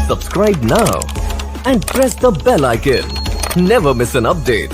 Subscribe now and press the bell icon. Never miss an update.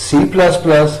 C++,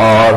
R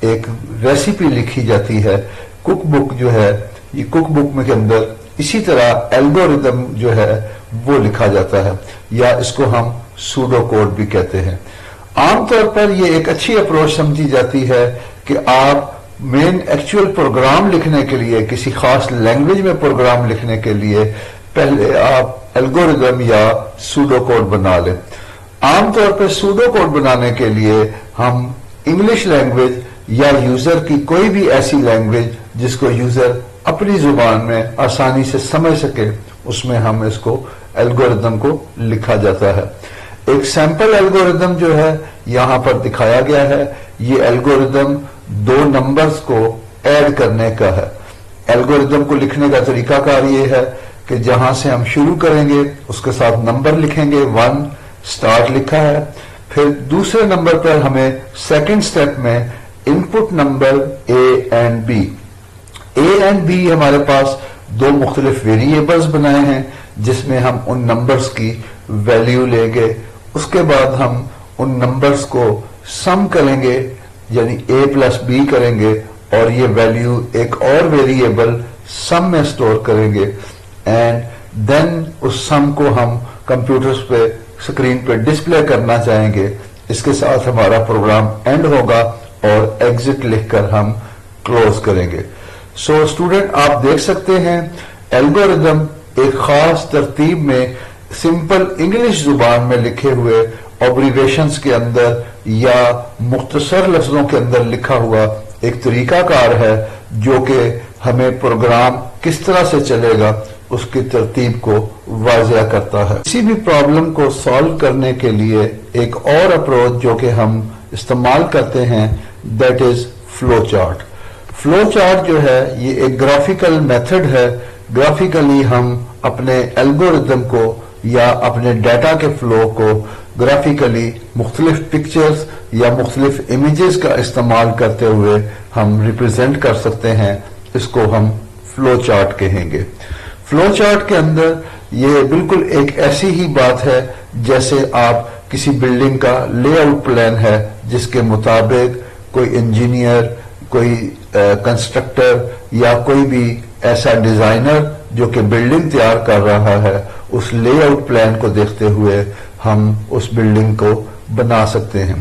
ایک recipe لکھی جاتی ہے، kick بک جو ہے، یہ کک بک میں کے اندر اسی طرح الگوریدم جو ہے وہ لکھا جاتا ہے، یا اس کو ہم سوڈو کوڈ بھی کہتے ہیں۔ عام طور پر یہ ایک اچھی اپروچ سمجھی جاتی ہے کہ آپ مین ایکچوئل پروگرام لکھنے کے لیے، کسی خاص لینگویج میں پروگرام لکھنے کے لیے پہلے آپ الگوریدم یا سوڈو کوڈ بنا لیں۔ عام طور پر سوڈو کوڈ بنانے کے لیے ہم انگلش لینگویج یا یوزر کی کوئی بھی ایسی لینگویج جس کو یوزر اپنی زبان میں آسانی سے سمجھ سکے، اس میں ہم اس کو الگوریدم کو لکھا جاتا ہے۔ ایک سیمپل الگوریدم جو ہے یہاں پر دکھایا گیا ہے، یہ الگوریدم دو نمبرز کو ایڈ کرنے کا ہے۔ الگوریدم کو لکھنے کا طریقہ کار یہ ہے کہ جہاں سے ہم شروع کریں گے اس کے ساتھ نمبر لکھیں گے، 1 سٹارٹ لکھا ہے، پھر دوسرے نمبر پر ہمیں سیکنڈ سٹیپ میں input number A and B، A and B ہمارے پاس دو مختلف ویریبلز بنائے ہیں جس میں ہم ان نمبرز کی ویلیو لیں گے، اس کے بعد ہم ان نمبرز کو سم کریں گے، یعنی A پلس B کریں گے، اور یہ ویلیو ایک اور ویریبل سم میں سٹور کریں گے، اینڈ دین اس سم کو ہم کمپیوٹرز پہ اسکرین پہ ڈسپلے کرنا چاہیں گے۔ اس کے ساتھ ہمارا پروگرام اینڈ ہوگا اور ایگزٹ لکھ کر ہم کلوز کریں گے۔ سو اسٹوڈنٹ آپ دیکھ سکتے ہیں الگوریدم ایک خاص ترتیب میں سمپل انگلش زبان میں لکھے ہوئے اوبریویشنز کے اندر یا مختصر لفظوں کے اندر لکھا ہوا ایک طریقہ کار ہے جو کہ ہمیں پروگرام کس طرح سے چلے گا اس کی ترتیب کو واضح کرتا ہے۔ کسی بھی پرابلم کو سالو کرنے کے لیے ایک اور اپروچ جو کہ ہم استعمال کرتے ہیں that is flow chart. Flow chart جو ہے یہ ایک گرافیکل میتھڈ ہے۔ گرافیکلی ہم اپنے الگوریدم کو یا اپنے ڈیٹا کے فلو کو گرافیکلی مختلف پکچرز یا مختلف امیجز کا استعمال کرتے ہوئے ہم ریپرزینٹ کر سکتے ہیں، اس کو ہم فلو چارٹ کہیں گے۔ فلو چارٹ کے اندر یہ بالکل ایک ایسی ہی بات ہے جیسے آپ کسی بلڈنگ کا لے آؤٹ پلان ہے جس کے مطابق کوئی انجینئر، کوئی کنسٹرکٹر یا کوئی بھی ایسا ڈیزائنر جو کہ بلڈنگ تیار کر رہا ہے، اس لے آؤٹ پلان کو دیکھتے ہوئے ہم اس بلڈنگ کو بنا سکتے ہیں۔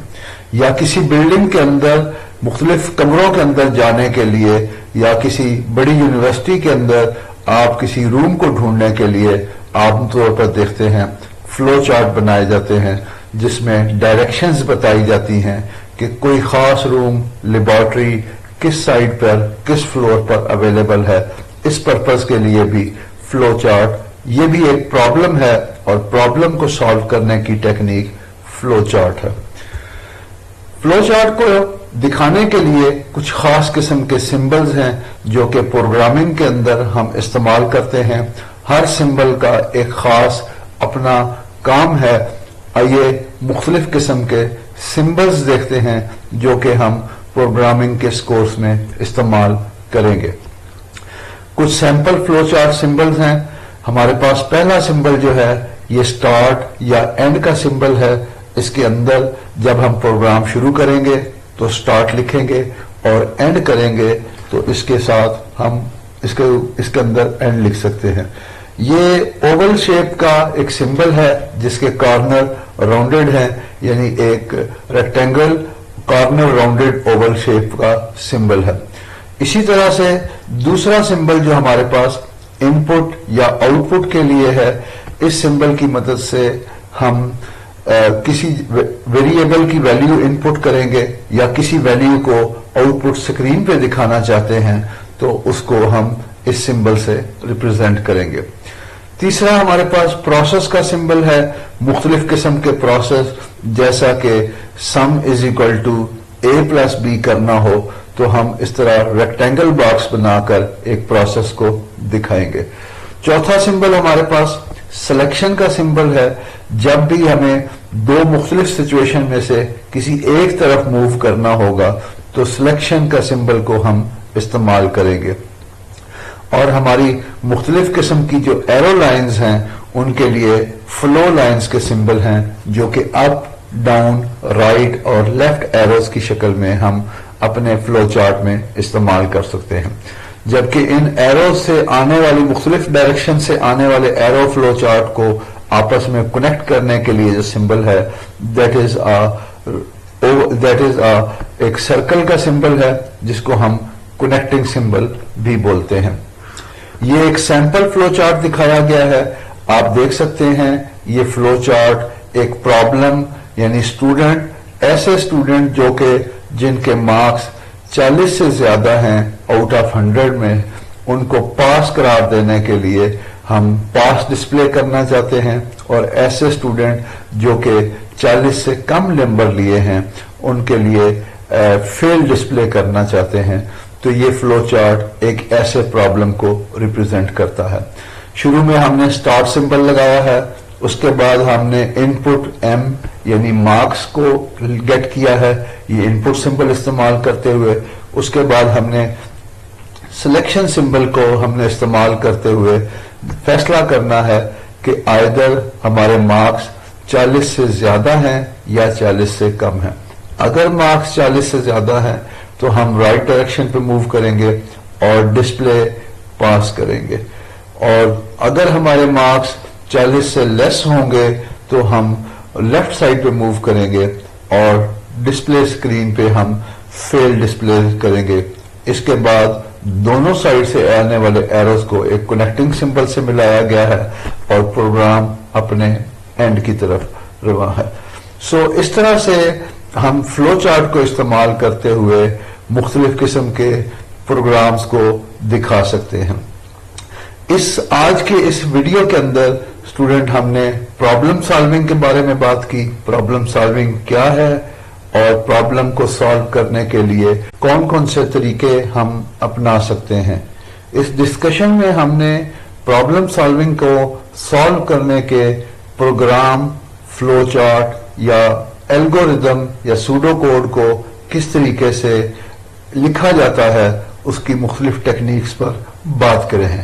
یا کسی بلڈنگ کے اندر مختلف کمروں کے اندر جانے کے لیے یا کسی بڑی یونیورسٹی کے اندر آپ کسی روم کو ڈھونڈنے کے لیے عام طور پر دیکھتے ہیں فلو چارٹ بنائے جاتے ہیں جس میں ڈائریکشنز بتائی جاتی ہیں کہ کوئی خاص روم، لیبارٹری کس سائڈ پر، کس فلور پر اویلیبل ہے۔ اس پرپز کے لیے بھی فلو چارٹ یہ بھی ایک پرابلم ہے اور پرابلم کو سالو کرنے کی ٹیکنیک فلو چارٹ ہے۔ فلو چارٹ کو دکھانے کے لیے کچھ خاص قسم کے سمبلز ہیں جو کہ پروگرامنگ کے اندر ہم استعمال کرتے ہیں۔ ہر سمبل کا ایک خاص اپنا کام ہے۔ آئیے مختلف قسم کے سمبلز دیکھتے ہیں جو کہ ہم پروگرامنگ کے اس کورس میں استعمال کریں گے۔ کچھ سیمپل فلو چارٹ سمبلز ہیں۔ ہمارے پاس پہلا سمبل جو ہے یہ سٹارٹ یا اینڈ کا سمبل ہے۔ اس کے اندر جب ہم پروگرام شروع کریں گے تو سٹارٹ لکھیں گے اور اینڈ کریں گے تو اس کے ساتھ ہم اس کے اندر اینڈ لکھ سکتے ہیں۔ یہ اوول شیپ کا ایک سمبل ہے جس کے کارنر راؤنڈڈ ہیں، یعنی ایک rectangle corner rounded Oval shape کا سمبل ہے۔ اسی طرح سے دوسرا سمبل جو ہمارے پاس ان پٹ یا آؤٹ پٹ کے لیے ہے، اس سمبل کی مدد سے ہم کسی ویریبل کی ویلیو ان پٹ کریں گے یا کسی ویلیو کو آؤٹ پٹ سکرین پہ دکھانا چاہتے ہیں تو اس کو ہم اس سمبل سے ریپرزینٹ کریں گے۔ تیسرا ہمارے پاس پروسیس کا سمبل ہے۔ مختلف قسم کے پروسیس جیسا کہ sum is equal to A plus B کرنا ہو تو ہم اس طرح ریکٹینگل باکس بنا کر ایک پروسیس کو دکھائیں گے۔ چوتھا سمبل ہمارے پاس سلیکشن کا سمبل ہے۔ جب بھی ہمیں دو مختلف سچویشن میں سے کسی ایک طرف موو کرنا ہوگا تو سلیکشن کا سمبل کو ہم استعمال کریں گے۔ اور ہماری مختلف قسم کی جو ایرو لائنز ہیں ان کے لیے فلو لائنز کے سمبل ہیں جو کہ اپ، ڈاؤن، رائٹ اور لیفٹ ایروز کی شکل میں ہم اپنے فلو چارٹ میں استعمال کر سکتے ہیں. جبکہ ان ایرو سے آنے والی مختلف ڈائریکشن سے آنے والے ایرو فلو چارٹ کو آپس میں کنیکٹ کرنے کے لیے جو سمبل ہے دیٹ از ایک سرکل کا سمبل ہے جس کو ہم کنیکٹنگ سمبل بھی بولتے ہیں. یہ ایک سیمپل فلو چارٹ دکھایا گیا ہے. آپ دیکھ سکتے ہیں یہ فلو چارٹ ایک پرابلم یعنی ایسے اسٹوڈنٹ جو کہ جن کے مارکس 40 سے زیادہ ہیں آؤٹ آف 100 میں, ان کو پاس قرار دینے کے لیے ہم پاس ڈسپلے کرنا چاہتے ہیں, اور ایسے اسٹوڈنٹ جو کہ 40 سے کم نمبر لیے ہیں ان کے لیے فیل ڈسپلے کرنا چاہتے ہیں. تو یہ فلو چارٹ ایک ایسے پرابلم کو ریپرزینٹ کرتا ہے. شروع میں ہم نے سٹارٹ سمبل لگایا ہے, اس کے بعد ہم نے ان پٹ ایم یعنی مارکس کو گیٹ کیا ہے یہ ان پٹ سمبل استعمال کرتے ہوئے. اس کے بعد ہم نے سلیکشن سمبل کو ہم نے استعمال کرتے ہوئے فیصلہ کرنا ہے کہ آئدر ہمارے مارکس 40 سے زیادہ ہیں یا 40 سے کم ہیں. اگر مارکس 40 سے زیادہ ہیں تو ہم رائٹ ڈائریکشن پہ موو کریں گے اور ڈسپلے پاس کریں گے, اور اگر ہمارے مارکس 40 سے لیس ہوں گے تو ہم لیفٹ سائڈ پہ موو کریں گے اور ڈسپلے اسکرین پہ ہم فیل ڈسپلے کریں گے. اس کے بعد دونوں سائڈ سے آنے والے ایروز کو ایک کنیکٹنگ سمبل سے ملایا گیا ہے اور پروگرام اپنے اینڈ کی طرف رواں ہے. اس طرح سے ہم فلو چارٹ کو استعمال کرتے ہوئے مختلف قسم کے پروگرامز کو دکھا سکتے ہیں. آج کے اس ویڈیو کے اندر اسٹوڈنٹ ہم نے پرابلم سالونگ کے بارے میں بات کی. پرابلم سالونگ کیا ہے اور پرابلم کو سالو کرنے کے لیے کون کون سے طریقے ہم اپنا سکتے ہیں. اس ڈسکشن میں ہم نے پرابلم سالونگ کو سالو کرنے کے پروگرام, فلو چارٹ یا الگوریدم یا سوڈو کوڈ کو کس طریقے سے لکھا جاتا ہے اس کی مختلف ٹیکنیکس پر بات کرے ہیں.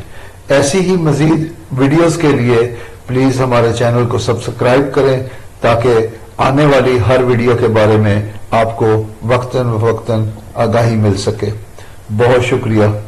ایسی ہی مزید ویڈیوز کے لیے پلیز ہمارے چینل کو سبسکرائب کریں تاکہ آنے والی ہر ویڈیو کے بارے میں آپ کو وقتاً فوقتاً آگاہی مل سکے. بہت شکریہ.